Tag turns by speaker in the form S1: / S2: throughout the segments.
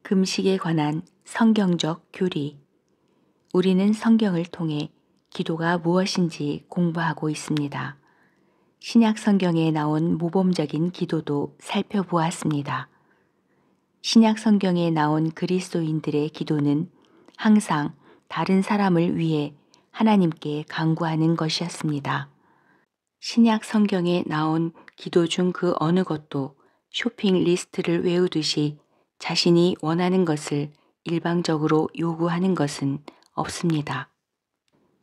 S1: 금식에 관한 성경적 교리. 우리는 성경을 통해 기도가 무엇인지 공부하고 있습니다. 신약 성경에 나온 모범적인 기도도 살펴보았습니다. 신약 성경에 나온 그리스도인들의 기도는 항상 다른 사람을 위해 하나님께 간구하는 것이었습니다. 신약 성경에 나온 기도 중 그 어느 것도 쇼핑 리스트를 외우듯이 자신이 원하는 것을 일방적으로 요구하는 것은 없습니다.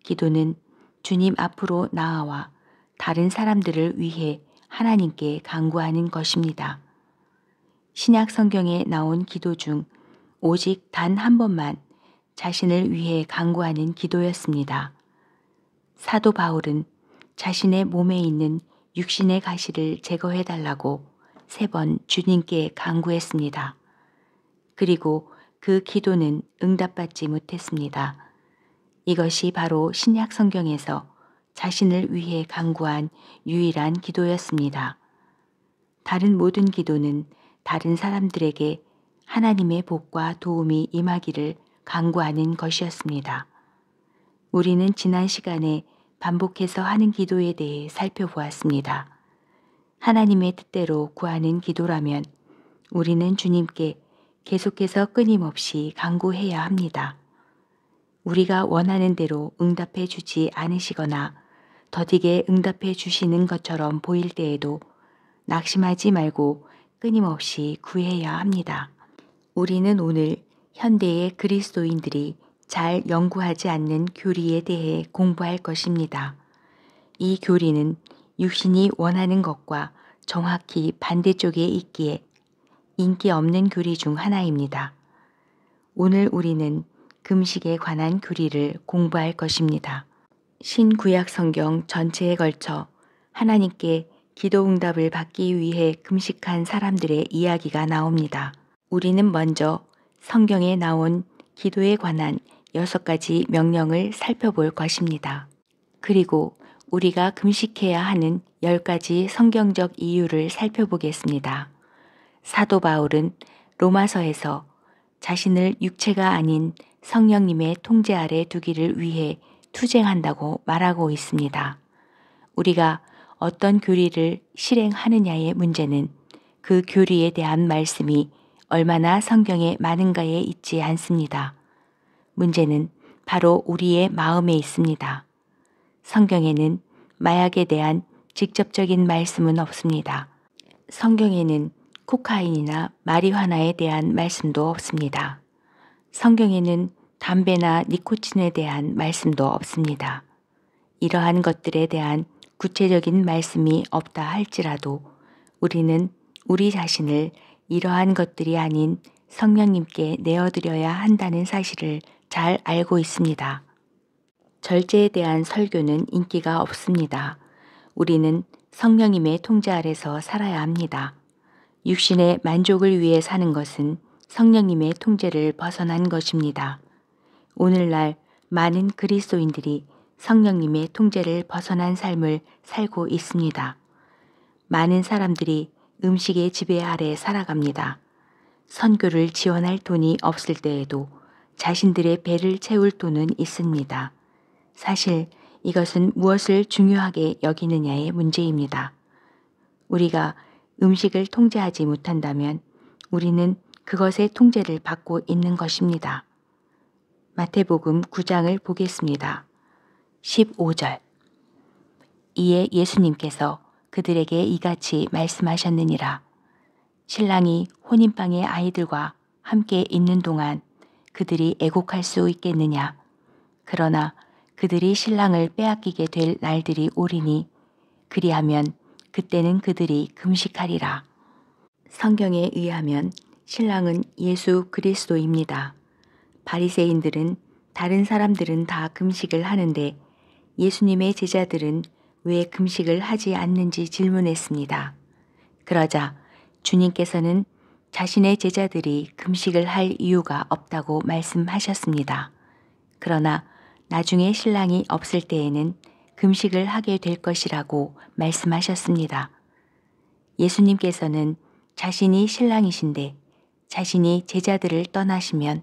S1: 기도는 주님 앞으로 나아와 다른 사람들을 위해 하나님께 간구하는 것입니다. 신약 성경에 나온 기도 중 오직 단 한 번만 자신을 위해 간구하는 기도였습니다. 사도 바울은 자신의 몸에 있는 육신의 가시를 제거해 달라고 3번 주님께 간구했습니다. 그리고 그 기도는 응답받지 못했습니다. 이것이 바로 신약 성경에서 자신을 위해 간구한 유일한 기도였습니다. 다른 모든 기도는 다른 사람들에게 하나님의 복과 도움이 임하기를 간구하는 것이었습니다. 우리는 지난 시간에 반복해서 하는 기도에 대해 살펴보았습니다. 하나님의 뜻대로 구하는 기도라면 우리는 주님께 계속해서 끊임없이 간구해야 합니다. 우리가 원하는 대로 응답해 주지 않으시거나 더디게 응답해 주시는 것처럼 보일 때에도 낙심하지 말고 끊임없이 구해야 합니다. 우리는 오늘 현대의 그리스도인들이 잘 연구하지 않는 교리에 대해 공부할 것입니다. 이 교리는 육신이 원하는 것과 정확히 반대쪽에 있기에 인기 없는 교리 중 하나입니다. 오늘 우리는 금식에 관한 교리를 공부할 것입니다. 신구약 성경 전체에 걸쳐 하나님께 기도 응답을 받기 위해 금식한 사람들의 이야기가 나옵니다. 우리는 먼저 성경에 나온 기도에 관한 6가지 명령을 살펴볼 것입니다. 그리고 우리가 금식해야 하는 10가지 성경적 이유를 살펴보겠습니다. 사도 바울은 로마서에서 자신을 육체가 아닌 성령님의 통제 아래 두기를 위해 투쟁한다고 말하고 있습니다. 우리가 어떤 교리를 실행하느냐의 문제는 그 교리에 대한 말씀이 얼마나 성경에 많은가에 있지 않습니다. 문제는 바로 우리의 마음에 있습니다. 성경에는 마약에 대한 직접적인 말씀은 없습니다. 성경에는 코카인이나 마리화나에 대한 말씀도 없습니다. 성경에는 담배나 니코틴에 대한 말씀도 없습니다. 이러한 것들에 대한 구체적인 말씀이 없다 할지라도 우리는 우리 자신을 이러한 것들이 아닌 성령님께 내어드려야 한다는 사실을 잘 알고 있습니다. 절제에 대한 설교는 인기가 없습니다. 우리는 성령님의 통제 아래서 살아야 합니다. 육신의 만족을 위해 사는 것은 성령님의 통제를 벗어난 것입니다. 오늘날 많은 그리스도인들이 성령님의 통제를 벗어난 삶을 살고 있습니다. 많은 사람들이 음식의 지배 아래 살아갑니다. 선교를 지원할 돈이 없을 때에도 자신들의 배를 채울 돈은 있습니다. 사실 이것은 무엇을 중요하게 여기느냐의 문제입니다. 우리가 음식을 통제하지 못한다면 우리는 그것의 통제를 받고 있는 것입니다. 마태복음 9장을 보겠습니다. 15절. 이에 예수님께서 그들에게 이같이 말씀하셨느니라. 신랑이 혼인방의 아이들과 함께 있는 동안 그들이 애곡할 수 있겠느냐. 그러나 그들이 신랑을 빼앗기게 될 날들이 오리니 그리하면 그때는 그들이 금식하리라. 성경에 의하면 신랑은 예수 그리스도입니다. 바리새인들은 다른 사람들은 다 금식을 하는데 예수님의 제자들은 왜 금식을 하지 않는지 질문했습니다. 그러자 주님께서는 자신의 제자들이 금식을 할 이유가 없다고 말씀하셨습니다. 그러나 나중에 신랑이 없을 때에는 금식을 하게 될 것이라고 말씀하셨습니다. 예수님께서는 자신이 신랑이신데 자신이 제자들을 떠나시면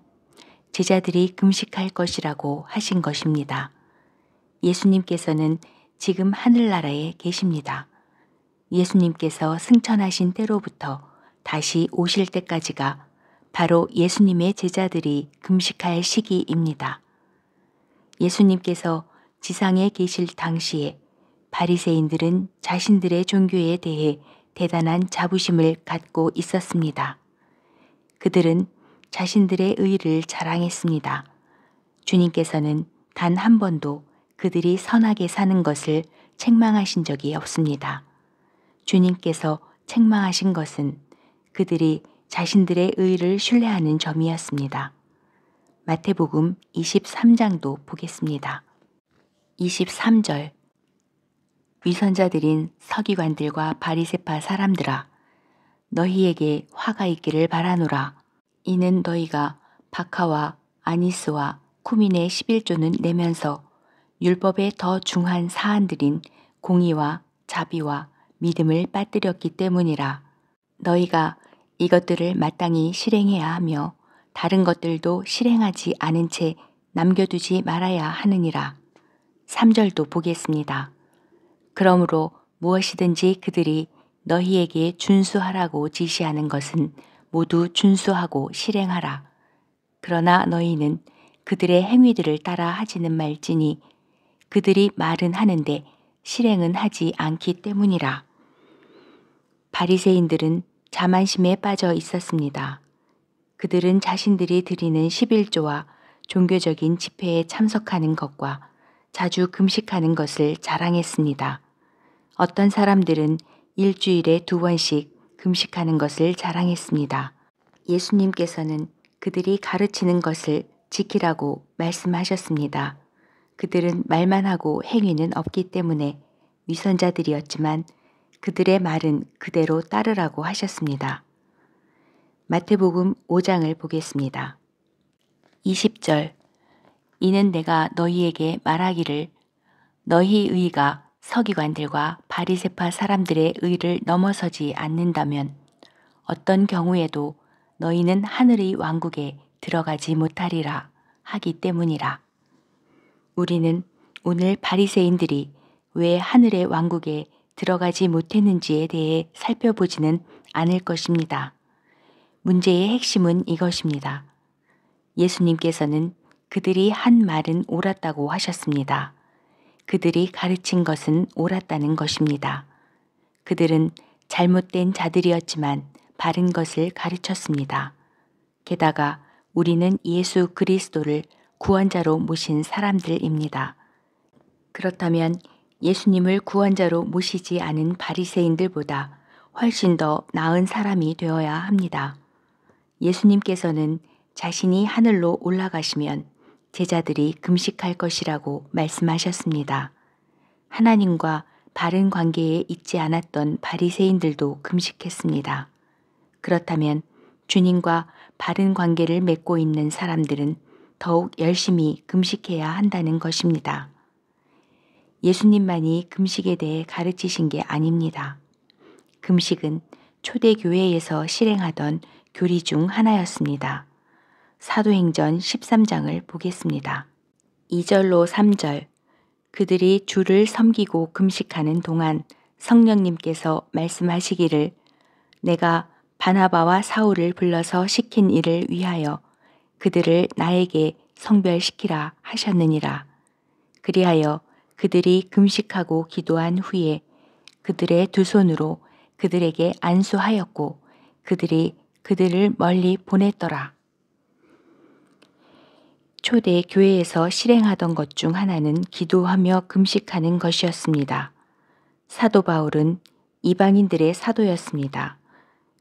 S1: 제자들이 금식할 것이라고 하신 것입니다. 예수님께서는 지금 하늘나라에 계십니다. 예수님께서 승천하신 때로부터 다시 오실 때까지가 바로 예수님의 제자들이 금식할 시기입니다. 예수님께서 지상에 계실 당시에 바리새인들은 자신들의 종교에 대해 대단한 자부심을 갖고 있었습니다. 그들은 자신들의 의를 자랑했습니다. 주님께서는 단 한 번도 그들이 선하게 사는 것을 책망하신 적이 없습니다. 주님께서 책망하신 것은 그들이 자신들의 의를 신뢰하는 점이었습니다. 마태복음 23장도 보겠습니다. 23절 위선자들인 서기관들과 바리새파 사람들아 너희에게 화가 있기를 바라노라. 이는 너희가 박하와 아니스와 쿠민의 11조는 내면서 율법의 더 중한 사안들인 공의와 자비와 믿음을 빠뜨렸기 때문이라. 너희가 이것들을 마땅히 실행해야 하며 다른 것들도 실행하지 않은 채 남겨두지 말아야 하느니라. 3절도 보겠습니다. 그러므로 무엇이든지 그들이 너희에게 준수하라고 지시하는 것은 모두 준수하고 실행하라. 그러나 너희는 그들의 행위들을 따라 하지는 말지니 그들이 말은 하는데 실행은 하지 않기 때문이라. 바리새인들은 자만심에 빠져 있었습니다. 그들은 자신들이 드리는 11조와 종교적인 집회에 참석하는 것과 자주 금식하는 것을 자랑했습니다. 어떤 사람들은 일주일에 2번씩 금식하는 것을 자랑했습니다. 예수님께서는 그들이 가르치는 것을 지키라고 말씀하셨습니다. 그들은 말만 하고 행위는 없기 때문에 위선자들이었지만 그들의 말은 그대로 따르라고 하셨습니다. 마태복음 5장을 보겠습니다. 20절 이는 내가 너희에게 말하기를 너희 의가 서기관들과 바리새파 사람들의 의를 넘어서지 않는다면 어떤 경우에도 너희는 하늘의 왕국에 들어가지 못하리라 하기 때문이라. 우리는 오늘 바리새인들이 왜 하늘의 왕국에 들어가지 못했는지에 대해 살펴보지는 않을 것입니다. 문제의 핵심은 이것입니다. 예수님께서는 그들이 한 말은 옳았다고 하셨습니다. 그들이 가르친 것은 옳았다는 것입니다. 그들은 잘못된 자들이었지만 바른 것을 가르쳤습니다. 게다가 우리는 예수 그리스도를 구원자로 모신 사람들입니다. 그렇다면 예수님을 구원자로 모시지 않은 바리새인들보다 훨씬 더 나은 사람이 되어야 합니다. 예수님께서는 자신이 하늘로 올라가시면 제자들이 금식할 것이라고 말씀하셨습니다. 하나님과 바른 관계에 있지 않았던 바리새인들도 금식했습니다. 그렇다면 주님과 바른 관계를 맺고 있는 사람들은 더욱 열심히 금식해야 한다는 것입니다. 예수님만이 금식에 대해 가르치신 게 아닙니다. 금식은 초대교회에서 실행하던 교리 중 하나였습니다. 사도행전 13장을 보겠습니다. 2절로 3절 그들이 주를 섬기고 금식하는 동안 성령님께서 말씀하시기를 내가 바나바와 사울을 불러서 시킨 일을 위하여 그들을 나에게 성별시키라 하셨느니라. 그리하여 그들이 금식하고 기도한 후에 그들의 두 손으로 그들에게 안수하였고 그들이 그들을 멀리 보냈더라. 초대 교회에서 실행하던 것 중 하나는 기도하며 금식하는 것이었습니다. 사도 바울은 이방인들의 사도였습니다.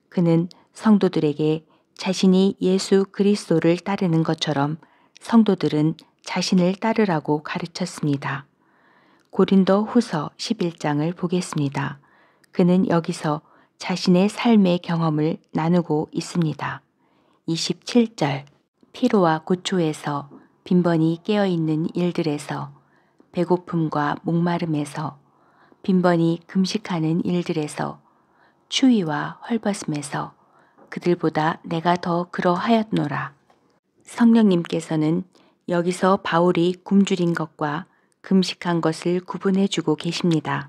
S1: 그는 성도들에게 자신이 예수 그리스도를 따르는 것처럼 성도들은 자신을 따르라고 가르쳤습니다. 고린도 후서 11장을 보겠습니다. 그는 여기서 자신의 삶의 경험을 나누고 있습니다. 27절 피로와 고초에서 빈번히 깨어있는 일들에서 배고픔과 목마름에서 빈번히 금식하는 일들에서 추위와 헐벗음에서 그들보다 내가 더 그러하였노라. 성령님께서는 여기서 바울이 굶주린 것과 금식한 것을 구분해 주고 계십니다.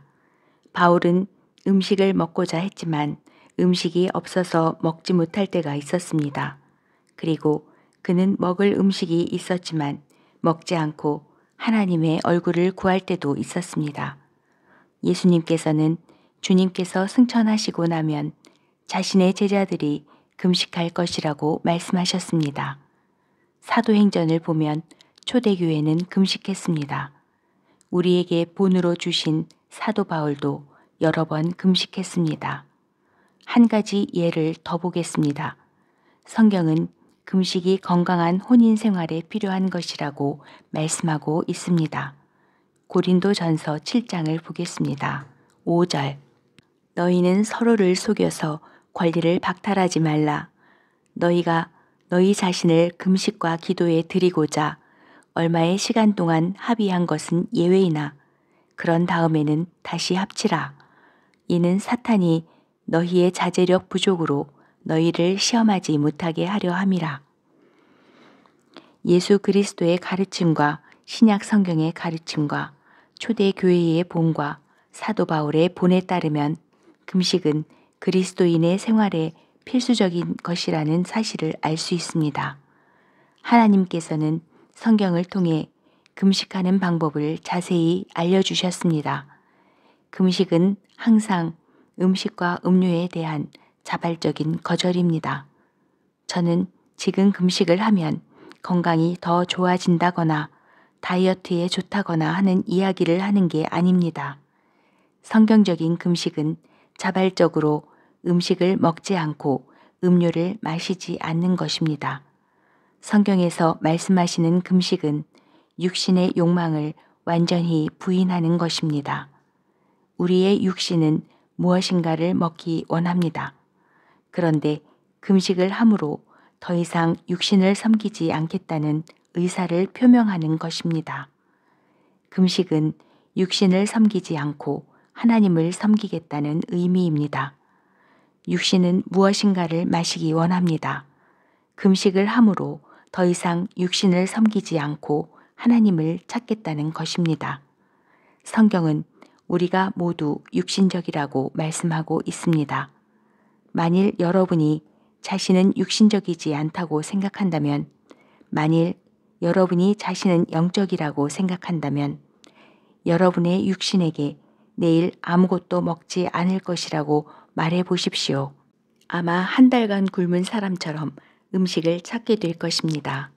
S1: 바울은 음식을 먹고자 했지만 음식이 없어서 먹지 못할 때가 있었습니다. 그리고 그는 먹을 음식이 있었지만 먹지 않고 하나님의 얼굴을 구할 때도 있었습니다. 예수님께서는 주님께서 승천하시고 나면 자신의 제자들이 금식할 것이라고 말씀하셨습니다. 사도행전을 보면 초대교회는 금식했습니다. 우리에게 본으로 주신 사도 바울도 여러 번 금식했습니다. 한 가지 예를 더 보겠습니다. 성경은 금식이 건강한 혼인 생활에 필요한 것이라고 말씀하고 있습니다. 고린도전서 7장을 보겠습니다. 5절. 너희는 서로를 속여서 권리를 박탈하지 말라. 너희가 너희 자신을 금식과 기도에 드리고자 얼마의 시간 동안 합의한 것은 예외이나 그런 다음에는 다시 합치라. 이는 사탄이 너희의 자제력 부족으로 너희를 시험하지 못하게 하려 함이라. 예수 그리스도의 가르침과 신약 성경의 가르침과 초대 교회의 본과 사도 바울의 본에 따르면 금식은 그리스도인의 생활에 필수적인 것이라는 사실을 알 수 있습니다. 하나님께서는 성경을 통해 금식하는 방법을 자세히 알려주셨습니다. 금식은 항상 음식과 음료에 대한 자발적인 거절입니다. 저는 지금 금식을 하면 건강이 더 좋아진다거나 다이어트에 좋다거나 하는 이야기를 하는 게 아닙니다. 성경적인 금식은 자발적으로 음식을 먹지 않고 음료를 마시지 않는 것입니다. 성경에서 말씀하시는 금식은 육신의 욕망을 완전히 부인하는 것입니다. 우리의 육신은 무엇인가를 먹기 원합니다. 그런데 금식을 함으로 더 이상 육신을 섬기지 않겠다는 의사를 표명하는 것입니다. 금식은 육신을 섬기지 않고 하나님을 섬기겠다는 의미입니다. 육신은 무엇인가를 마시기 원합니다. 금식을 함으로 더 이상 육신을 섬기지 않고 하나님을 찾겠다는 것입니다. 성경은 우리가 모두 육신적이라고 말씀하고 있습니다. 만일 여러분이 자신은 육신적이지 않다고 생각한다면, 만일 여러분이 자신은 영적이라고 생각한다면, 여러분의 육신에게 내일 아무것도 먹지 않을 것이라고 말해 보십시오. 아마 한 달간 굶은 사람처럼 음식을 찾게 될 것입니다.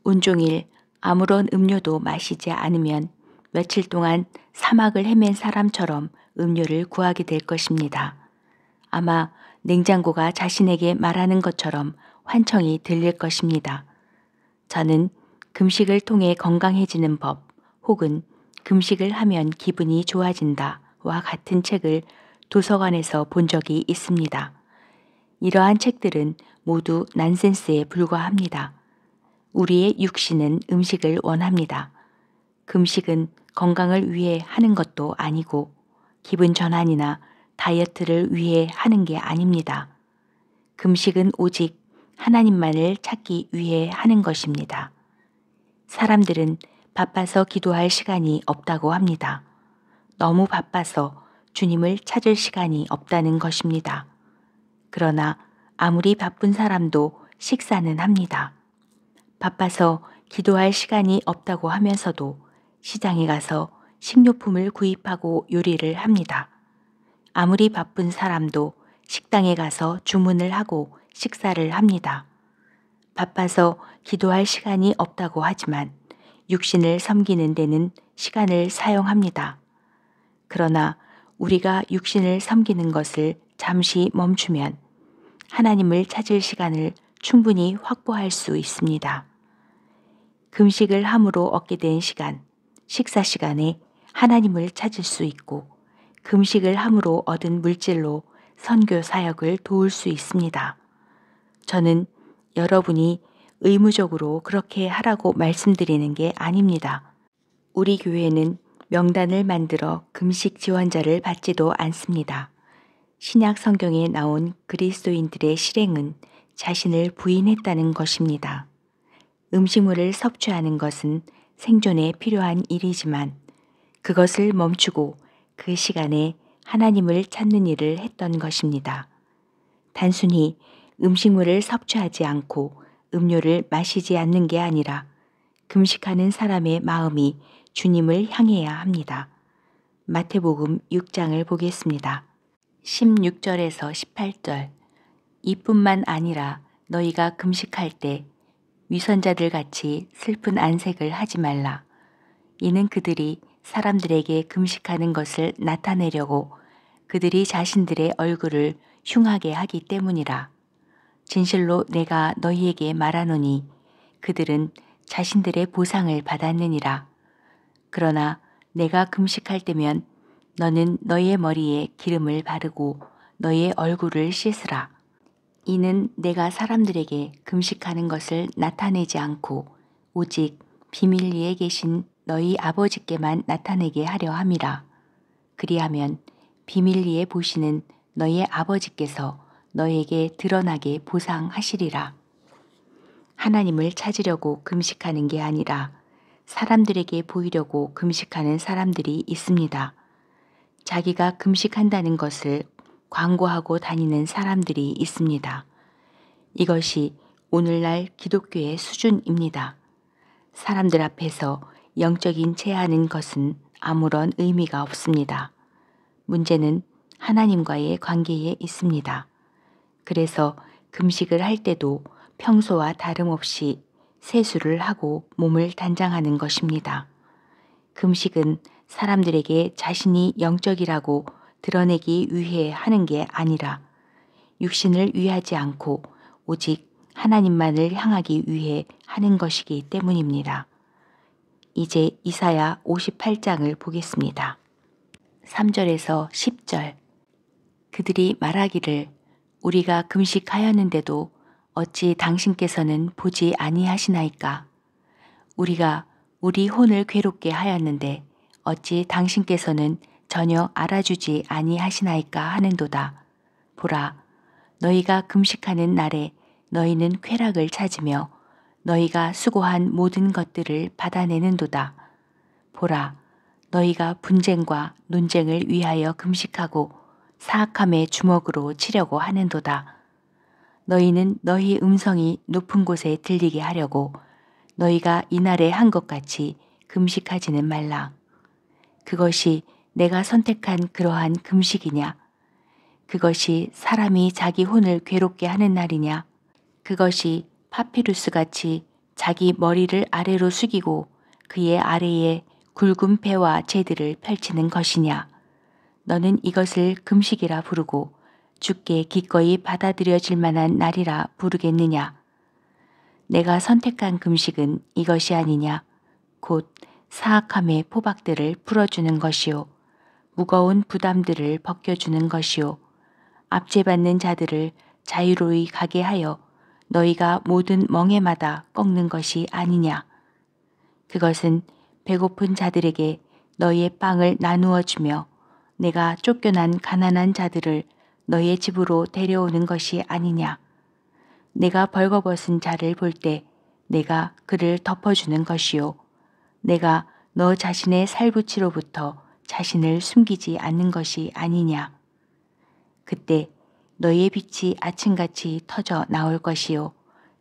S1: 온종일 아무런 음료도 마시지 않으면 며칠 동안 사막을 헤맨 사람처럼 음료를 구하게 될 것입니다. 아마 냉장고가 자신에게 말하는 것처럼 환청이 들릴 것입니다. 저는 금식을 통해 건강해지는 법 혹은 금식을 하면 기분이 좋아진다와 같은 책을 도서관에서 본 적이 있습니다. 이러한 책들은 모두 난센스에 불과합니다. 우리의 육신은 음식을 원합니다. 금식은 건강을 위해 하는 것도 아니고 기분 전환이나 다이어트를 위해 하는 게 아닙니다. 금식은 오직 하나님만을 찾기 위해 하는 것입니다. 사람들은 바빠서 기도할 시간이 없다고 합니다. 너무 바빠서 주님을 찾을 시간이 없다는 것입니다. 그러나 아무리 바쁜 사람도 식사는 합니다. 바빠서 기도할 시간이 없다고 하면서도 시장에 가서 식료품을 구입하고 요리를 합니다. 아무리 바쁜 사람도 식당에 가서 주문을 하고 식사를 합니다. 바빠서 기도할 시간이 없다고 하지만 육신을 섬기는 데는 시간을 사용합니다. 그러나 우리가 육신을 섬기는 것을 잠시 멈추면 하나님을 찾을 시간을 충분히 확보할 수 있습니다. 금식을 함으로 얻게 된 시간, 식사 시간에 하나님을 찾을 수 있고 금식을 함으로 얻은 물질로 선교 사역을 도울 수 있습니다. 저는 여러분이 의무적으로 그렇게 하라고 말씀드리는 게 아닙니다. 우리 교회는 명단을 만들어 금식 지원자를 받지도 않습니다. 신약 성경에 나온 그리스도인들의 실행은 자신을 부인했다는 것입니다. 음식물을 섭취하는 것은 생존에 필요한 일이지만 그것을 멈추고 그 시간에 하나님을 찾는 일을 했던 것입니다. 단순히 음식물을 섭취하지 않고 음료를 마시지 않는 게 아니라 금식하는 사람의 마음이 주님을 향해야 합니다. 마태복음 6장을 보겠습니다. 16절에서 18절. 이뿐만 아니라 너희가 금식할 때 위선자들 같이 슬픈 안색을 하지 말라. 이는 그들이 사람들에게 금식하는 것을 나타내려고 그들이 자신들의 얼굴을 흉하게 하기 때문이라. 진실로 내가 너희에게 말하노니 그들은 자신들의 보상을 받았느니라. 그러나 내가 금식할 때면 너는 너희의 머리에 기름을 바르고 너희의 얼굴을 씻으라. 이는 내가 사람들에게 금식하는 것을 나타내지 않고 오직 비밀리에 계신 너희 아버지께만 나타내게 하려 함이라. 그리하면 비밀리에 보시는 너희의 아버지께서 너희에게 드러나게 보상하시리라. 하나님을 찾으려고 금식하는 게 아니라 사람들에게 보이려고 금식하는 사람들이 있습니다. 자기가 금식한다는 것을 광고하고 다니는 사람들이 있습니다. 이것이 오늘날 기독교의 수준입니다. 사람들 앞에서 영적인 체하는 것은 아무런 의미가 없습니다. 문제는 하나님과의 관계에 있습니다. 그래서 금식을 할 때도 평소와 다름없이 세수를 하고 몸을 단장하는 것입니다. 금식은 사람들에게 자신이 영적이라고 드러내기 위해 하는 게 아니라 육신을 위하지 않고 오직 하나님만을 향하기 위해 하는 것이기 때문입니다. 이제 이사야 58장을 보겠습니다. 3절에서 10절. 그들이 말하기를 우리가 금식하였는데도 어찌 당신께서는 보지 아니하시나이까? 우리가 우리 혼을 괴롭게 하였는데 어찌 당신께서는 전혀 알아주지 아니하시나이까 하는도다. 보라, 너희가 금식하는 날에 너희는 쾌락을 찾으며 너희가 수고한 모든 것들을 받아내는도다. 보라, 너희가 분쟁과 논쟁을 위하여 금식하고 사악함의 주먹으로 치려고 하는도다. 너희는 너희 음성이 높은 곳에 들리게 하려고 너희가 이날에 한 것 같이 금식하지는 말라. 그것이 내가 선택한 그러한 금식이냐? 그것이 사람이 자기 혼을 괴롭게 하는 날이냐? 그것이 파피루스 같이 자기 머리를 아래로 숙이고 그의 아래에 굵은 배와 재들을 펼치는 것이냐? 너는 이것을 금식이라 부르고 주께 기꺼이 받아들여질 만한 날이라 부르겠느냐? 내가 선택한 금식은 이것이 아니냐? 곧 사악함의 포박들을 풀어주는 것이요 무거운 부담들을 벗겨주는 것이요 압제받는 자들을 자유로이 가게 하여 너희가 모든 멍에마다 꺾는 것이 아니냐? 그것은 배고픈 자들에게 너희의 빵을 나누어 주며 내가 쫓겨난 가난한 자들을 너희의 집으로 데려오는 것이 아니냐? 내가 벌거벗은 자를 볼 때 내가 그를 덮어주는 것이요 내가 너 자신의 살붙이로부터 자신을 숨기지 않는 것이 아니냐? 그때 너희의 빛이 아침같이 터져 나올 것이요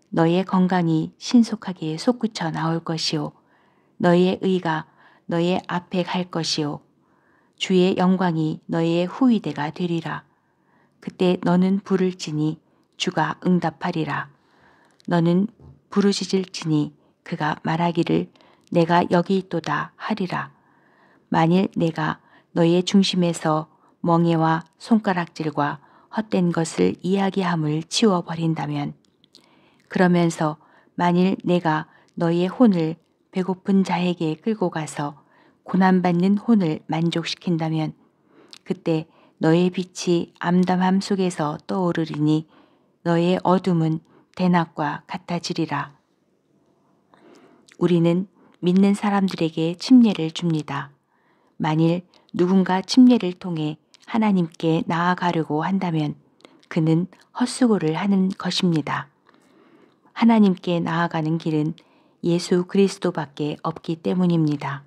S1: 너희의 건강이 신속하게 솟구쳐 나올 것이요 너희의 의가 너희의 앞에 갈 것이요 주의 영광이 너희의 후위대가 되리라. 그때 너는 부를지니 주가 응답하리라. 너는 부르짖을지니 그가 말하기를 내가 여기 있도다 하리라. 만일 내가 너희의 중심에서 멍에와 손가락질과 헛된 것을 이야기함을 치워버린다면 그러면서 만일 내가 너희의 혼을 배고픈 자에게 끌고 가서 고난받는 혼을 만족시킨다면 그때 너의 빛이 암담함 속에서 떠오르리니 너의 어둠은 대낮과 같아지리라. 우리는 믿는 사람들에게 침례를 줍니다. 만일 누군가 침례를 통해 하나님께 나아가려고 한다면 그는 헛수고를 하는 것입니다. 하나님께 나아가는 길은 예수 그리스도밖에 없기 때문입니다.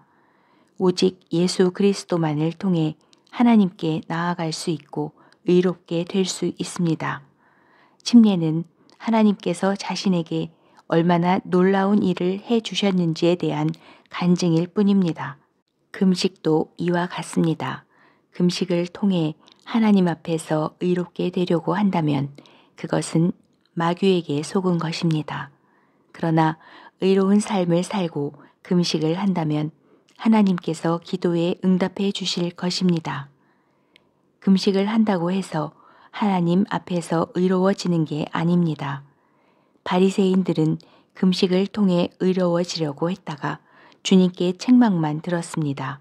S1: 오직 예수 그리스도만을 통해 하나님께 나아갈 수 있고 의롭게 될 수 있습니다. 침례는 하나님께서 자신에게 얼마나 놀라운 일을 해 주셨는지에 대한 간증일 뿐입니다. 금식도 이와 같습니다. 금식을 통해 하나님 앞에서 의롭게 되려고 한다면 그것은 마귀에게 속은 것입니다. 그러나 의로운 삶을 살고 금식을 한다면 하나님께서 기도에 응답해 주실 것입니다. 금식을 한다고 해서 하나님 앞에서 의로워지는 게 아닙니다. 바리새인들은 금식을 통해 의로워지려고 했다가 주님께 책망만 들었습니다.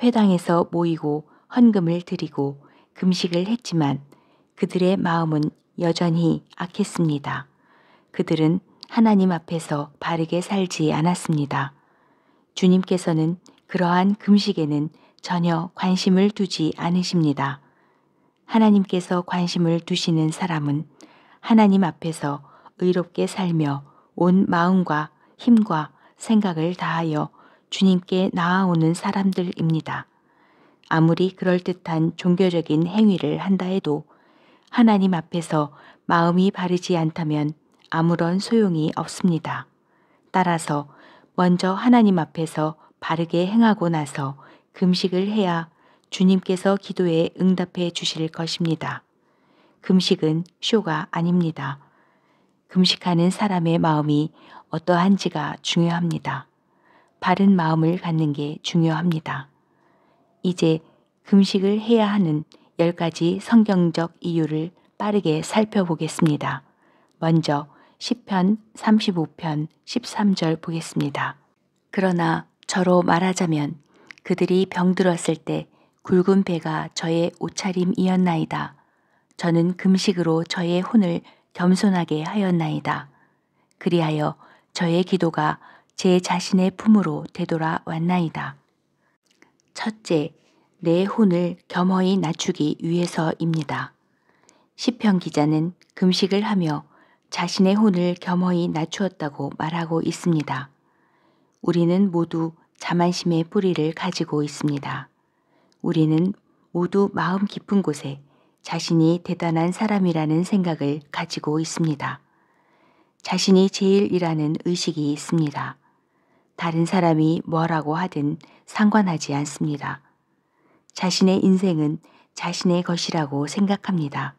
S1: 회당에서 모이고 헌금을 드리고 금식을 했지만 그들의 마음은 여전히 악했습니다. 그들은 하나님 앞에서 바르게 살지 않았습니다. 주님께서는 그러한 금식에는 전혀 관심을 두지 않으십니다. 하나님께서 관심을 두시는 사람은 하나님 앞에서 의롭게 살며 온 마음과 힘과 생각을 다하여 주님께 나아오는 사람들입니다. 아무리 그럴듯한 종교적인 행위를 한다 해도 하나님 앞에서 마음이 바르지 않다면 아무런 소용이 없습니다. 따라서 먼저 하나님 앞에서 바르게 행하고 나서 금식을 해야 주님께서 기도에 응답해 주실 것입니다. 금식은 쇼가 아닙니다. 금식하는 사람의 마음이 어떠한지가 중요합니다. 바른 마음을 갖는 게 중요합니다. 이제 금식을 해야 하는 10가지 성경적 이유를 빠르게 살펴보겠습니다. 먼저 시편 35편 13절 보겠습니다. 그러나 저로 말하자면 그들이 병들었을 때 굵은 배가 저의 옷차림이었나이다. 저는 금식으로 저의 혼을 겸손하게 하였나이다. 그리하여 저의 기도가 제 자신의 품으로 되돌아왔나이다. 첫째, 내 혼을 겸허히 낮추기 위해서입니다. 시편 기자는 금식을 하며 자신의 혼을 겸허히 낮추었다고 말하고 있습니다. 우리는 모두 자만심의 뿌리를 가지고 있습니다. 우리는 모두 마음 깊은 곳에 자신이 대단한 사람이라는 생각을 가지고 있습니다. 자신이 제일이라는 의식이 있습니다. 다른 사람이 뭐라고 하든 상관하지 않습니다. 자신의 인생은 자신의 것이라고 생각합니다.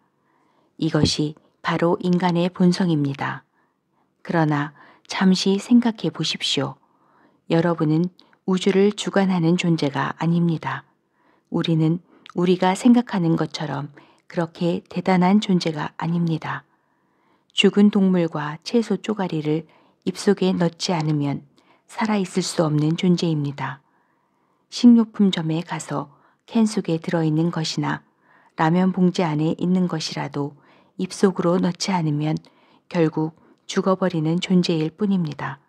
S1: 이것이 바로 인간의 본성입니다. 그러나 잠시 생각해 보십시오. 여러분은 우주를 주관하는 존재가 아닙니다. 우리는 우리가 생각하는 것처럼 그렇게 대단한 존재가 아닙니다. 죽은 동물과 채소 쪼가리를 입속에 넣지 않으면 살아있을 수 없는 존재입니다. 식료품점에 가서 캔 속에 들어있는 것이나 라면 봉지 안에 있는 것이라도 입속으로 넣지 않으면 결국 죽어버리는 존재일 뿐입니다.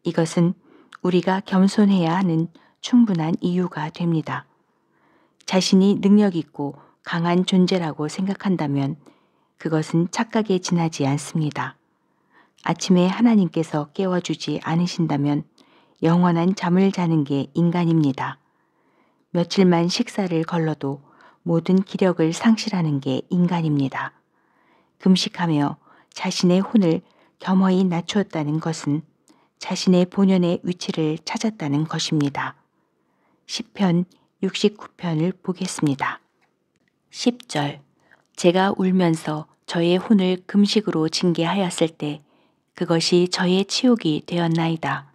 S1: 이것은 우리가 겸손해야 하는 충분한 이유가 됩니다. 자신이 능력 있고 강한 존재라고 생각한다면 그것은 착각에 지나지 않습니다. 아침에 하나님께서 깨워주지 않으신다면 영원한 잠을 자는 게 인간입니다. 며칠만 식사를 걸러도 모든 기력을 상실하는 게 인간입니다. 금식하며 자신의 혼을 겸허히 낮추었다는 것은 자신의 본연의 위치를 찾았다는 것입니다. 시편 69편을 보겠습니다. 10절 제가 울면서 저의 혼을 금식으로 징계하였을 때 그것이 저의 치욕이 되었나이다.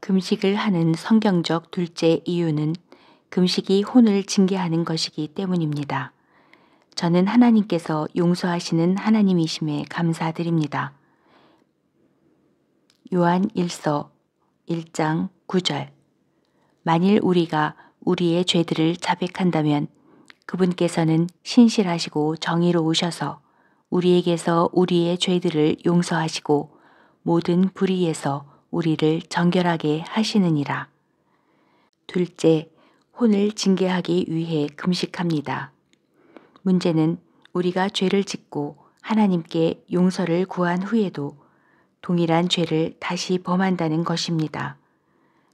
S1: 금식을 하는 성경적 둘째 이유는 금식이 혼을 징계하는 것이기 때문입니다. 저는 하나님께서 용서하시는 하나님이심에 감사드립니다. 요한 1서 1장 9절 만일 우리가 우리의 죄들을 자백한다면 그분께서는 신실하시고 정의로우셔서 우리에게서 우리의 죄들을 용서하시고 모든 불의에서 우리를 정결하게 하시느니라. 둘째, 혼을 징계하기 위해 금식합니다. 문제는 우리가 죄를 짓고 하나님께 용서를 구한 후에도 동일한 죄를 다시 범한다는 것입니다.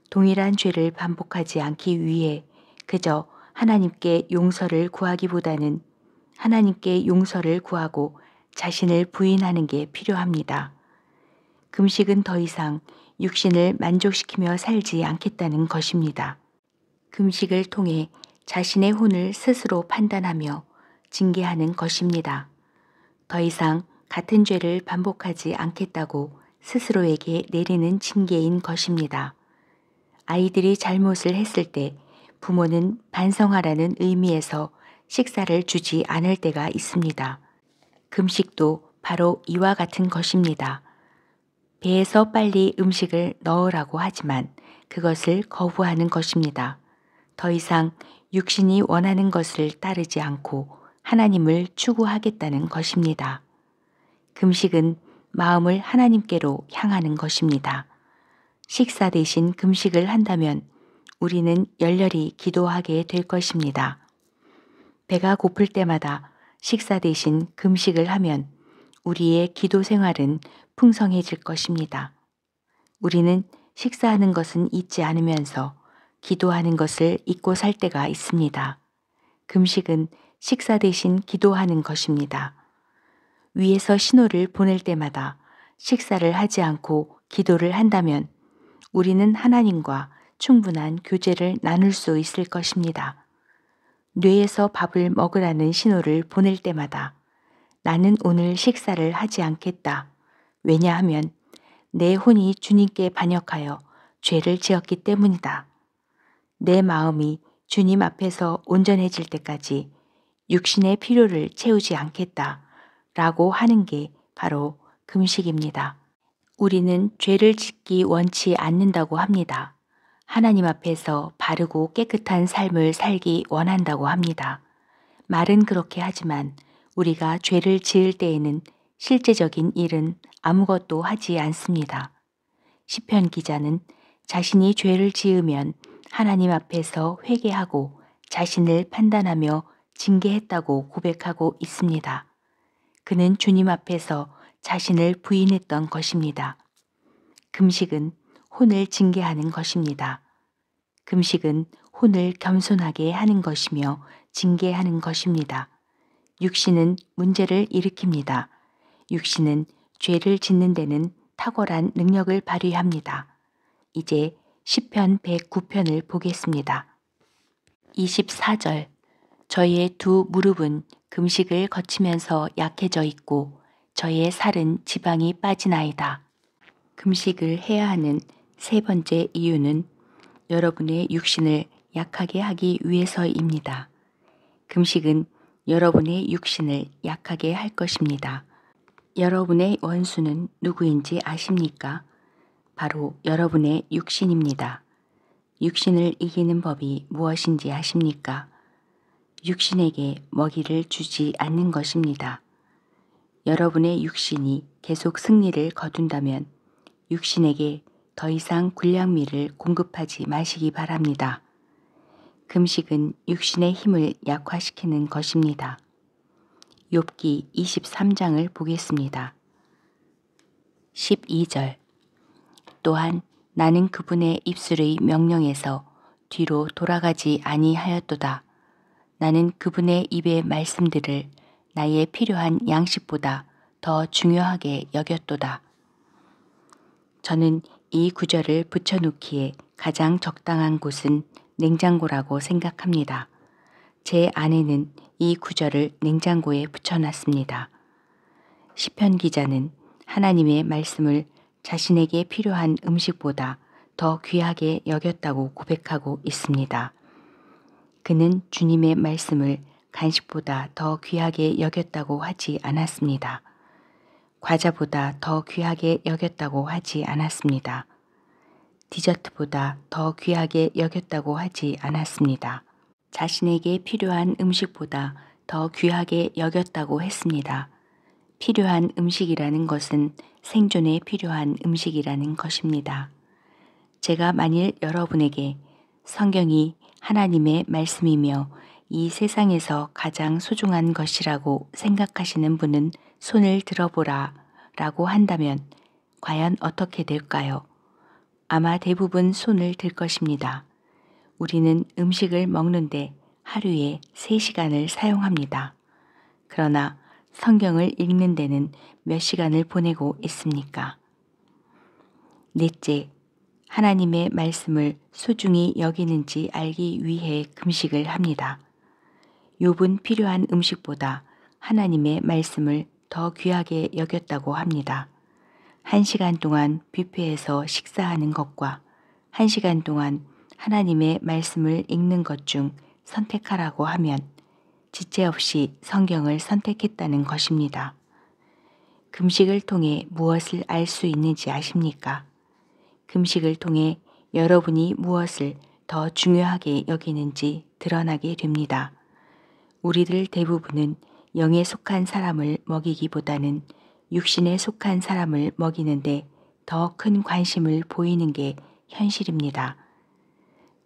S1: 동일한 죄를 반복하지 않기 위해 그저 하나님께 용서를 구하기보다는 하나님께 용서를 구하고 자신을 부인하는 게 필요합니다. 금식은 더 이상 육신을 만족시키며 살지 않겠다는 것입니다. 금식을 통해 자신의 혼을 스스로 판단하며 징계하는 것입니다. 더 이상 같은 죄를 반복하지 않겠다고 스스로에게 내리는 징계인 것입니다. 아이들이 잘못을 했을 때 부모는 반성하라는 의미에서 식사를 주지 않을 때가 있습니다. 금식도 바로 이와 같은 것입니다. 배에서 빨리 음식을 넣으라고 하지만 그것을 거부하는 것입니다. 더 이상 육신이 원하는 것을 따르지 않고 하나님을 추구하겠다는 것입니다. 금식은 마음을 하나님께로 향하는 것입니다. 식사 대신 금식을 한다면 우리는 열렬히 기도하게 될 것입니다. 배가 고플 때마다 식사 대신 금식을 하면 우리의 기도 생활은 풍성해질 것입니다. 우리는 식사하는 것은 잊지 않으면서 기도하는 것을 잊고 살 때가 있습니다. 금식은 식사 대신 기도하는 것입니다. 위에서 신호를 보낼 때마다 식사를 하지 않고 기도를 한다면 우리는 하나님과 충분한 교제를 나눌 수 있을 것입니다. 뇌에서 밥을 먹으라는 신호를 보낼 때마다 나는 오늘 식사를 하지 않겠다. 왜냐하면 내 혼이 주님께 반역하여 죄를 지었기 때문이다. 내 마음이 주님 앞에서 온전해질 때까지 육신의 필요를 채우지 않겠다. 라고 하는 게 바로 금식입니다. 우리는 죄를 짓기 원치 않는다고 합니다. 하나님 앞에서 바르고 깨끗한 삶을 살기 원한다고 합니다. 말은 그렇게 하지만 우리가 죄를 지을 때에는 실제적인 일은 아무것도 하지 않습니다. 시편 기자는 자신이 죄를 지으면 하나님 앞에서 회개하고 자신을 판단하며 징계했다고 고백하고 있습니다. 그는 주님 앞에서 자신을 부인했던 것입니다. 금식은 혼을 징계하는 것입니다. 금식은 혼을 겸손하게 하는 것이며 징계하는 것입니다. 육신은 문제를 일으킵니다. 육신은 죄를 짓는 데는 탁월한 능력을 발휘합니다. 이제 시편 109편을 보겠습니다. 24절 저의 두 무릎은 금식을 거치면서 약해져 있고 저의 살은 지방이 빠지나이다. 금식을 해야 하는 세 번째 이유는 여러분의 육신을 약하게 하기 위해서입니다. 금식은 여러분의 육신을 약하게 할 것입니다. 여러분의 원수는 누구인지 아십니까? 바로 여러분의 육신입니다. 육신을 이기는 법이 무엇인지 아십니까? 육신에게 먹이를 주지 않는 것입니다. 여러분의 육신이 계속 승리를 거둔다면 육신에게 더 이상 군량미를 공급하지 마시기 바랍니다. 금식은 육신의 힘을 약화시키는 것입니다. 욥기 23장을 보겠습니다. 12절 또한 나는 그분의 입술의 명령에서 뒤로 돌아가지 아니하였도다. 나는 그분의 입의 말씀들을 나의 필요한 양식보다 더 중요하게 여겼도다. 저는 이 구절을 붙여놓기에 가장 적당한 곳은 냉장고라고 생각합니다. 제 아내는 이 구절을 냉장고에 붙여놨습니다. 시편 기자는 하나님의 말씀을 자신에게 필요한 음식보다 더 귀하게 여겼다고 고백하고 있습니다. 그는 주님의 말씀을 간식보다 더 귀하게 여겼다고 하지 않았습니다. 과자보다 더 귀하게 여겼다고 하지 않았습니다. 디저트보다 더 귀하게 여겼다고 하지 않았습니다. 자신에게 필요한 음식보다 더 귀하게 여겼다고 했습니다. 필요한 음식이라는 것은 생존에 필요한 음식이라는 것입니다. 제가 만일 여러분에게 성경이 하나님의 말씀이며 이 세상에서 가장 소중한 것이라고 생각하시는 분은 손을 들어보라 라고 한다면 과연 어떻게 될까요? 아마 대부분 손을 들 것입니다. 우리는 음식을 먹는데 하루에 3시간을 사용합니다. 그러나 성경을 읽는 데는 몇 시간을 보내고 있습니까? 넷째, 하나님의 말씀을 소중히 여기는지 알기 위해 금식을 합니다. 욥은 필요한 음식보다 하나님의 말씀을 더 귀하게 여겼다고 합니다. 1시간 동안 뷔페에서 식사하는 것과 1시간 동안 하나님의 말씀을 읽는 것 중 선택하라고 하면 지체 없이 성경을 선택했다는 것입니다. 금식을 통해 무엇을 알 수 있는지 아십니까? 금식을 통해 여러분이 무엇을 더 중요하게 여기는지 드러나게 됩니다. 우리들 대부분은 영에 속한 사람을 먹이기보다는 육신에 속한 사람을 먹이는데 더 큰 관심을 보이는 게 현실입니다.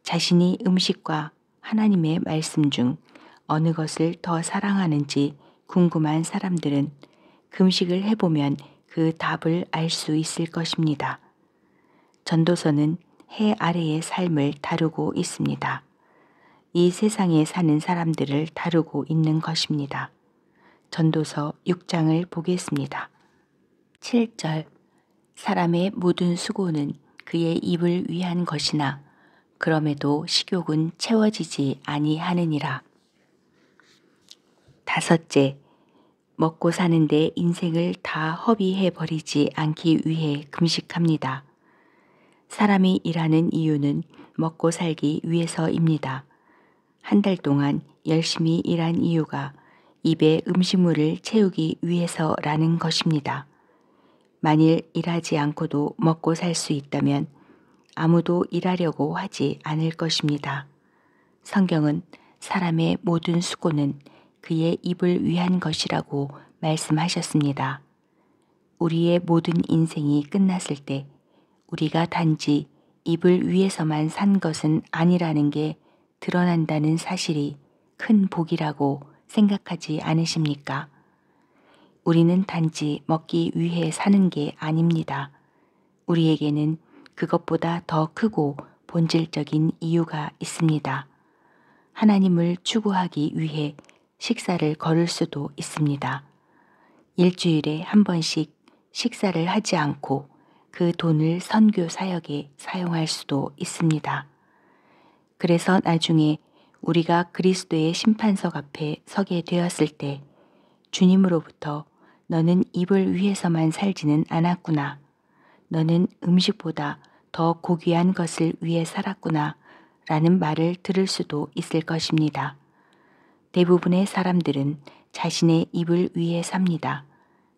S1: 자신이 음식과 하나님의 말씀 중 어느 것을 더 사랑하는지 궁금한 사람들은 금식을 해보면 그 답을 알 수 있을 것입니다. 전도서는 해 아래의 삶을 다루고 있습니다. 이 세상에 사는 사람들을 다루고 있는 것입니다. 전도서 6장을 보겠습니다. 7절 사람의 모든 수고는 그의 입을 위한 것이나 그럼에도 식욕은 채워지지 아니하느니라. 다섯째, 먹고 사는데 인생을 다 허비해 버리지 않기 위해 금식합니다. 사람이 일하는 이유는 먹고 살기 위해서입니다. 한 달 동안 열심히 일한 이유가 입에 음식물을 채우기 위해서라는 것입니다. 만일 일하지 않고도 먹고 살 수 있다면 아무도 일하려고 하지 않을 것입니다. 성경은 사람의 모든 수고는 그의 입을 위한 것이라고 말씀하셨습니다. 우리의 모든 인생이 끝났을 때 우리가 단지 입을 위해서만 산 것은 아니라는 게 드러난다는 사실이 큰 복이라고 생각하지 않으십니까? 우리는 단지 먹기 위해 사는 게 아닙니다. 우리에게는 그것보다 더 크고 본질적인 이유가 있습니다. 하나님을 추구하기 위해 식사를 거를 수도 있습니다. 일주일에 한 번씩 식사를 하지 않고 그 돈을 선교 사역에 사용할 수도 있습니다. 그래서 나중에 우리가 그리스도의 심판석 앞에 서게 되었을 때 주님으로부터 너는 입을 위해서만 살지는 않았구나. 너는 음식보다 더 고귀한 것을 위해 살았구나. 라는 말을 들을 수도 있을 것입니다. 대부분의 사람들은 자신의 입을 위해 삽니다.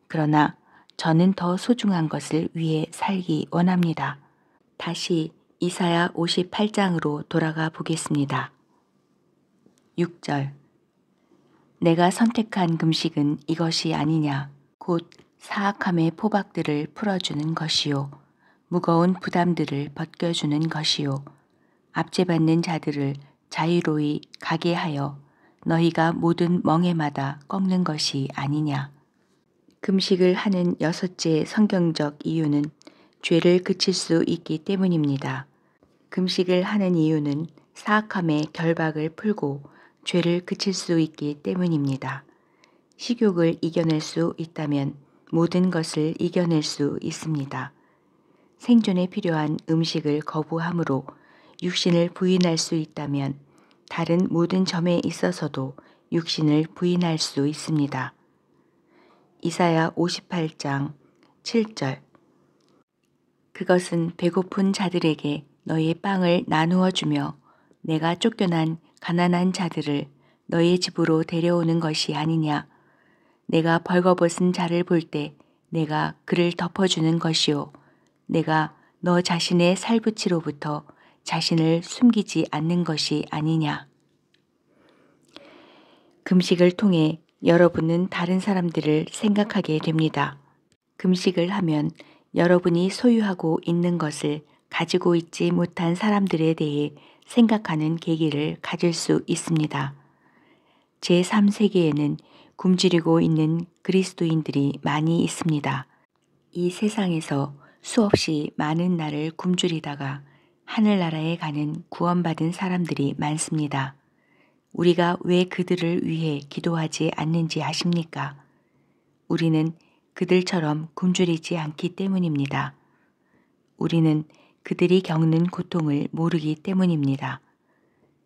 S1: 그러나 저는 더 소중한 것을 위해 살기 원합니다. 다시 이사야 58장으로 돌아가 보겠습니다. 6절 내가 선택한 금식은 이것이 아니냐. 곧 사악함의 포박들을 풀어주는 것이요. 무거운 부담들을 벗겨주는 것이요. 압제받는 자들을 자유로이 가게 하여 너희가 모든 멍에마다 꺾는 것이 아니냐. 금식을 하는 여섯째 성경적 이유는 죄를 그칠 수 있기 때문입니다. 금식을 하는 이유는 사악함의 결박을 풀고 죄를 그칠 수 있기 때문입니다. 식욕을 이겨낼 수 있다면 모든 것을 이겨낼 수 있습니다. 생존에 필요한 음식을 거부함으로 육신을 부인할 수 있다면 다른 모든 점에 있어서도 육신을 부인할 수 있습니다. 이사야 58장 7절 그것은 배고픈 자들에게 너의 빵을 나누어 주며 내가 쫓겨난 가난한 자들을 너의 집으로 데려오는 것이 아니냐. 내가 벌거벗은 자를 볼 때 내가 그를 덮어주는 것이요. 내가 너 자신의 살붙이로부터 자신을 숨기지 않는 것이 아니냐. 금식을 통해 여러분은 다른 사람들을 생각하게 됩니다. 금식을 하면 여러분이 소유하고 있는 것을 가지고 있지 못한 사람들에 대해 생각하는 계기를 가질 수 있습니다. 제3세계에는 굶주리고 있는 그리스도인들이 많이 있습니다. 이 세상에서 수없이 많은 날을 굶주리다가 하늘나라에 가는 구원받은 사람들이 많습니다. 우리가 왜 그들을 위해 기도하지 않는지 아십니까? 우리는 그들처럼 굶주리지 않기 때문입니다. 우리는 그들이 겪는 고통을 모르기 때문입니다.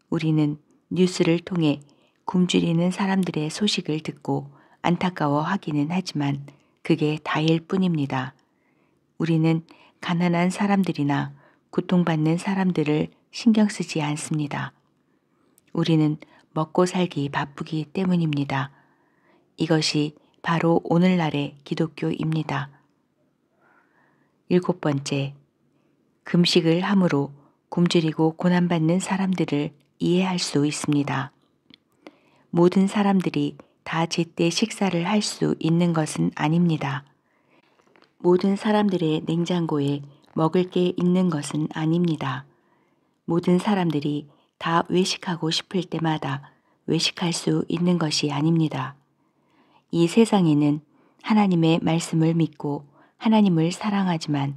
S1: 우리는 뉴스를 통해 굶주리는 사람들의 소식을 듣고 안타까워 하기는 하지만 그게 다일 뿐입니다. 우리는 가난한 사람들이나 고통받는 사람들을 신경 쓰지 않습니다. 우리는 먹고 살기 바쁘기 때문입니다. 이것이 바로 오늘날의 기독교입니다. 7번째, 금식을 함으로 굶주리고 고난받는 사람들을 이해할 수 있습니다. 모든 사람들이 다 제때 식사를 할 수 있는 것은 아닙니다. 모든 사람들의 냉장고에 먹을 게 있는 것은 아닙니다. 모든 사람들이 다 외식하고 싶을 때마다 외식할 수 있는 것이 아닙니다. 이 세상에는 하나님의 말씀을 믿고 하나님을 사랑하지만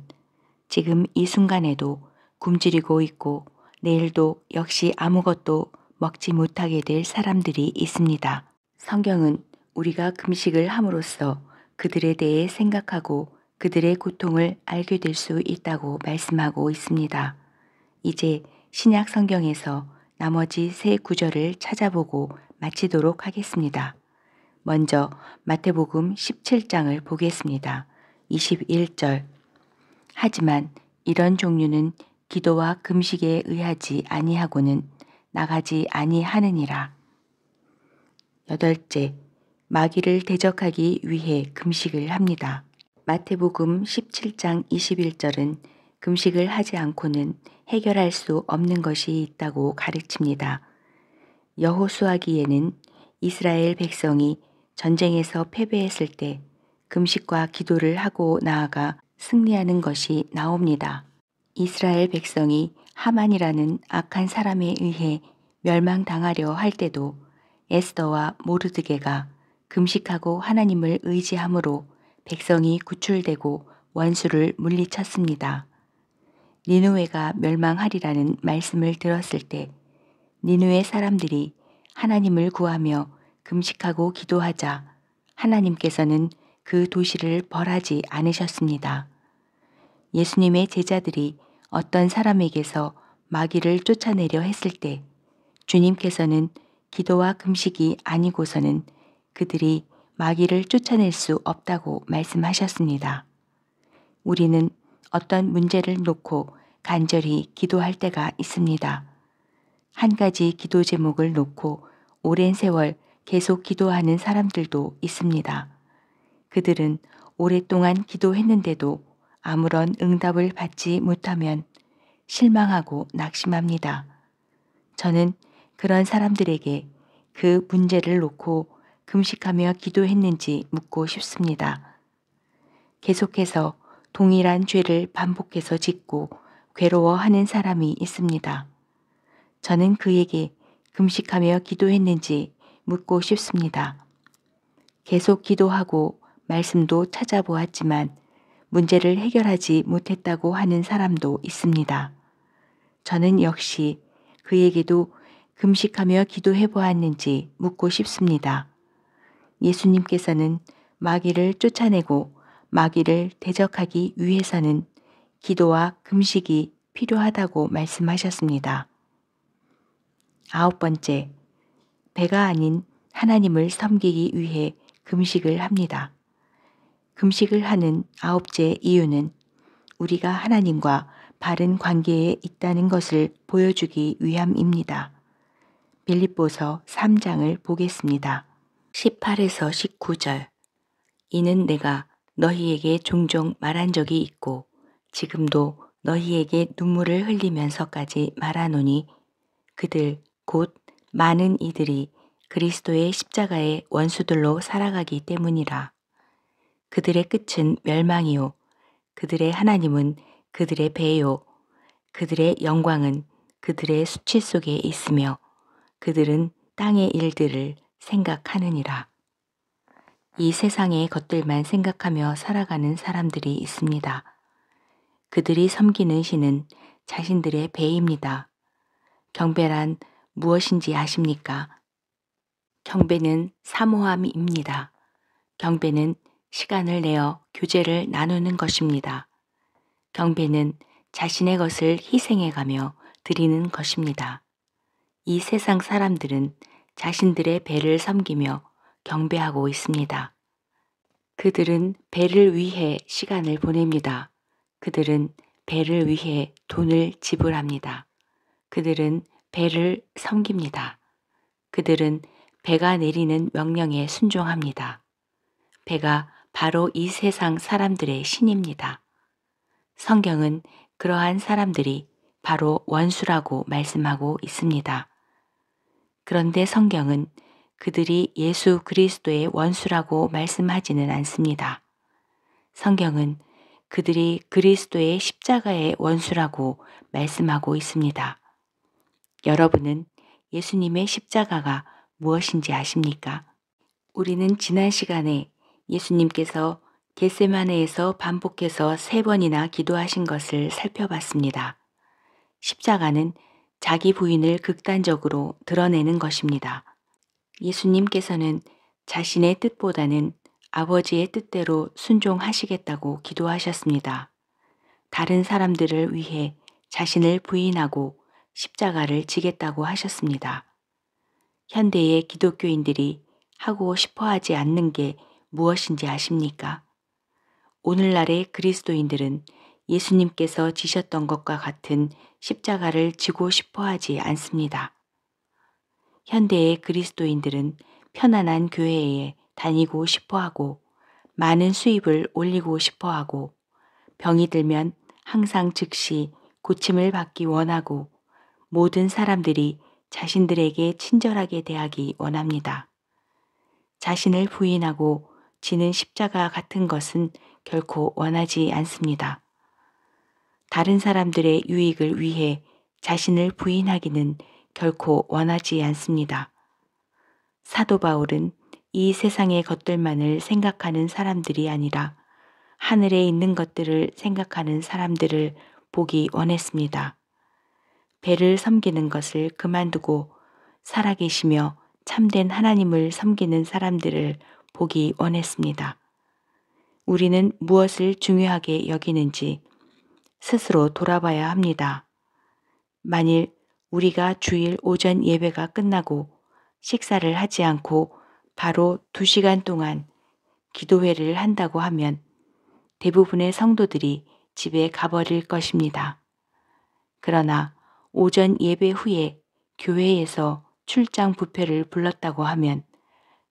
S1: 지금 이 순간에도 굶주리고 있고 내일도 역시 아무것도 먹지 못하게 될 사람들이 있습니다. 성경은 우리가 금식을 함으로써 그들에 대해 생각하고 그들의 고통을 알게 될 수 있다고 말씀하고 있습니다. 이제 신약 성경에서 나머지 세 구절을 찾아보고 마치도록 하겠습니다. 먼저 마태복음 17장을 보겠습니다. 21절. 하지만 이런 종류는 기도와 금식에 의하지 아니하고는 나가지 아니하느니라. 8째, 마귀를 대적하기 위해 금식을 합니다. 마태복음 17장 21절은 금식을 하지 않고는 해결할 수 없는 것이 있다고 가르칩니다. 여호수아기에는 이스라엘 백성이 전쟁에서 패배했을 때 금식과 기도를 하고 나아가 승리하는 것이 나옵니다. 이스라엘 백성이 하만이라는 악한 사람에 의해 멸망당하려 할 때도 에스더와 모르드게가 금식하고 하나님을 의지함으로 백성이 구출되고 원수를 물리쳤습니다. 니느웨가 멸망하리라는 말씀을 들었을 때 니느웨 사람들이 하나님을 구하며 금식하고 기도하자 하나님께서는 그 도시를 벌하지 않으셨습니다. 예수님의 제자들이 어떤 사람에게서 마귀를 쫓아내려 했을 때 주님께서는 기도와 금식이 아니고서는 그들이 마귀를 쫓아낼 수 없다고 말씀하셨습니다. 우리는 어떤 문제를 놓고 간절히 기도할 때가 있습니다. 한 가지 기도 제목을 놓고 오랜 세월 계속 기도하는 사람들도 있습니다. 그들은 오랫동안 기도했는데도 아무런 응답을 받지 못하면 실망하고 낙심합니다. 저는 그런 사람들에게 그 문제를 놓고 금식하며 기도했는지 묻고 싶습니다. 계속해서 동일한 죄를 반복해서 짓고 괴로워하는 사람이 있습니다. 저는 그에게 금식하며 기도했는지 묻고 싶습니다. 계속 기도하고 말씀도 찾아보았지만 문제를 해결하지 못했다고 하는 사람도 있습니다. 저는 역시 그에게도 금식하며 기도해 보았는지 묻고 싶습니다. 예수님께서는 마귀를 쫓아내고 마귀를 대적하기 위해서는 기도와 금식이 필요하다고 말씀하셨습니다. 9번째, 배가 아닌 하나님을 섬기기 위해 금식을 합니다. 금식을 하는 9째 이유는 우리가 하나님과 바른 관계에 있다는 것을 보여주기 위함입니다. 빌립보서 3장을 보겠습니다. 18에서 19절. 이는 내가 너희에게 종종 말한 적이 있고 지금도 너희에게 눈물을 흘리면서까지 말하노니 그들 곧 많은 이들이 그리스도의 십자가의 원수들로 살아가기 때문이라. 그들의 끝은 멸망이요 그들의 하나님은 그들의 배요 그들의 영광은 그들의 수치 속에 있으며 그들은 땅의 일들을 생각하느니라. 이 세상의 것들만 생각하며 살아가는 사람들이 있습니다. 그들이 섬기는 신은 자신들의 배입니다. 경배란 무엇인지 아십니까? 경배는 사모함입니다. 경배는 시간을 내어 교제를 나누는 것입니다. 경배는 자신의 것을 희생해가며 드리는 것입니다. 이 세상 사람들은 자신들의 배를 섬기며 경배하고 있습니다. 그들은 배를 위해 시간을 보냅니다. 그들은 배를 위해 돈을 지불합니다. 그들은 배를 섬깁니다. 그들은 배가 내리는 명령에 순종합니다. 배가 바로 이 세상 사람들의 신입니다. 성경은 그러한 사람들이 바로 원수라고 말씀하고 있습니다. 그런데 성경은 그들이 예수 그리스도의 원수라고 말씀하지는 않습니다. 성경은 그들이 그리스도의 십자가의 원수라고 말씀하고 있습니다. 여러분은 예수님의 십자가가 무엇인지 아십니까? 우리는 지난 시간에 예수님께서 겟세마네에서 반복해서 3번이나 기도하신 것을 살펴봤습니다. 십자가는 자기 부인을 극단적으로 드러내는 것입니다. 예수님께서는 자신의 뜻보다는 아버지의 뜻대로 순종하시겠다고 기도하셨습니다. 다른 사람들을 위해 자신을 부인하고 십자가를 지겠다고 하셨습니다. 현대의 기독교인들이 하고 싶어 하지 않는 게 무엇인지 아십니까? 오늘날의 그리스도인들은 예수님께서 지셨던 것과 같은 십자가를 지고 싶어 하지 않습니다. 현대의 그리스도인들은 편안한 교회에 다니고 싶어 하고 많은 수입을 올리고 싶어 하고 병이 들면 항상 즉시 고침을 받기 원하고 모든 사람들이 자신들에게 친절하게 대하기 원합니다. 자신을 부인하고 지는 십자가 같은 것은 결코 원하지 않습니다. 다른 사람들의 유익을 위해 자신을 부인하기는 결코 원하지 않습니다. 사도 바울은 이 세상의 것들만을 생각하는 사람들이 아니라 하늘에 있는 것들을 생각하는 사람들을 보기 원했습니다. 배를 섬기는 것을 그만두고 살아계시며 참된 하나님을 섬기는 사람들을 보기 원했습니다. 우리는 무엇을 중요하게 여기는지 스스로 돌아봐야 합니다. 만일 우리가 주일 오전 예배가 끝나고 식사를 하지 않고 바로 2시간 동안 기도회를 한다고 하면 대부분의 성도들이 집에 가버릴 것입니다. 그러나 오전 예배 후에 교회에서 출장 뷔페를 불렀다고 하면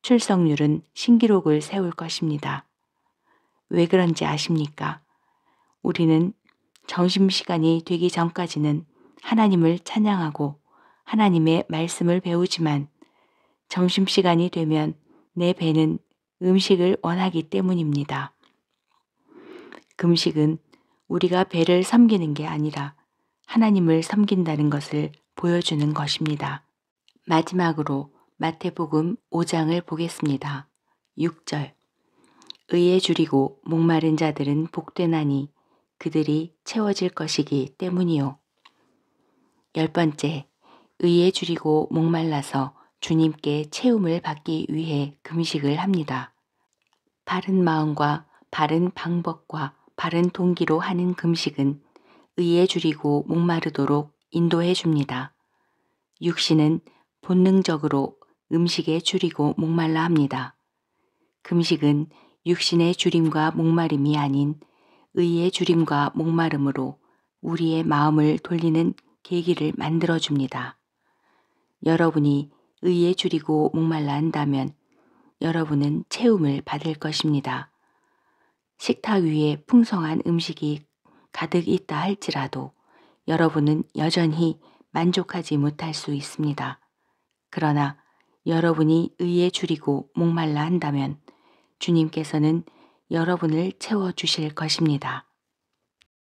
S1: 출석률은 신기록을 세울 것입니다. 왜 그런지 아십니까? 우리는 점심시간이 되기 전까지는 하나님을 찬양하고 하나님의 말씀을 배우지만 점심시간이 되면 내 배는 음식을 원하기 때문입니다. 금식은 우리가 배를 섬기는 게 아니라 하나님을 섬긴다는 것을 보여주는 것입니다. 마지막으로 마태복음 5장을 보겠습니다. 6절 의에 줄이고 목마른 자들은 복되나니 그들이 채워질 것이기 때문이요. 10번째, 의에 줄이고 목말라서 주님께 채움을 받기 위해 금식을 합니다. 바른 마음과 바른 방법과 바른 동기로 하는 금식은 의에 줄이고 목마르도록 인도해 줍니다. 육신은 본능적으로 음식에 줄이고 목말라 합니다. 금식은 육신의 줄임과 목마름이 아닌 의의 줄임과 목마름으로 우리의 마음을 돌리는 계기를 만들어 줍니다. 여러분이 의에 줄이고 목말라 한다면 여러분은 채움을 받을 것입니다. 식탁 위에 풍성한 음식이 가득 있다 할지라도 여러분은 여전히 만족하지 못할 수 있습니다. 그러나 여러분이 의에 줄이고 목말라 한다면 주님께서는 여러분을 채워주실 것입니다.